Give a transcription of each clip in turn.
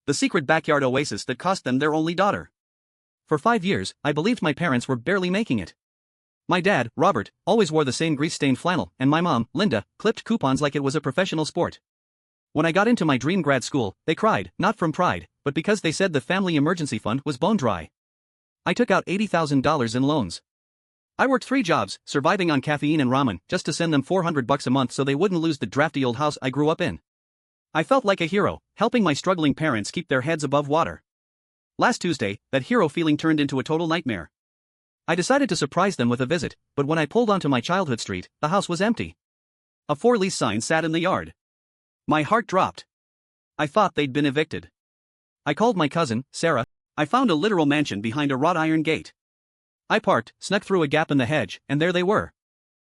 The secret backyard oasis that cost them their only daughter. For 5 years, I believed my parents were barely making it. My dad, Robert, always wore the same grease-stained flannel, and my mom, Linda, clipped coupons like it was a professional sport. When I got into my dream grad school, they cried, not from pride, but because they said the family emergency fund was bone dry. I took out $80,000 in loans. I worked 3 jobs, surviving on caffeine and ramen, just to send them $400 a month so they wouldn't lose the drafty old house I grew up in. I felt like a hero, helping my struggling parents keep their heads above water. Last Tuesday, that hero feeling turned into a total nightmare. I decided to surprise them with a visit, but when I pulled onto my childhood street, the house was empty. A for-lease sign sat in the yard. My heart dropped. I thought they'd been evicted. I called my cousin, Sarah. I found a literal mansion behind a wrought iron gate. I parked, snuck through a gap in the hedge, and there they were.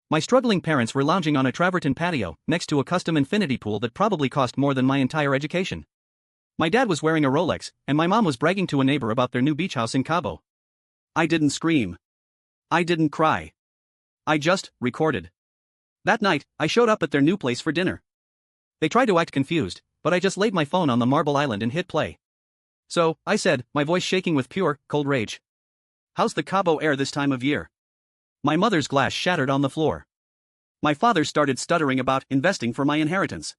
My struggling parents were lounging on a travertine patio, next to a custom infinity pool that probably cost more than my entire education. My dad was wearing a Rolex, and my mom was bragging to a neighbor about their new beach house in Cabo. I didn't scream. I didn't cry. I just recorded. That night, I showed up at their new place for dinner. They tried to act confused, but I just laid my phone on the marble island and hit play. So, I said, my voice shaking with pure, cold rage. How's the Cabo air this time of year? My mother's glass shattered on the floor. My father started stuttering about investing for my inheritance.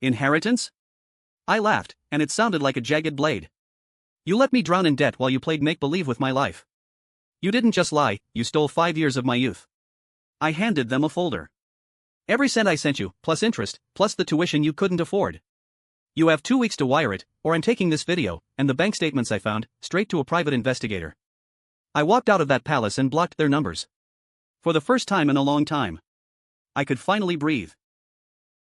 Inheritance? I laughed, and it sounded like a jagged blade. You let me drown in debt while you played make-believe with my life. You didn't just lie, you stole 5 years of my youth. I handed them a folder. Every cent I sent you, plus interest, plus the tuition you couldn't afford. You have 2 weeks to wire it, or I'm taking this video, and the bank statements I found, straight to a private investigator. I walked out of that palace and blocked their numbers. For the first time in a long time, I could finally breathe.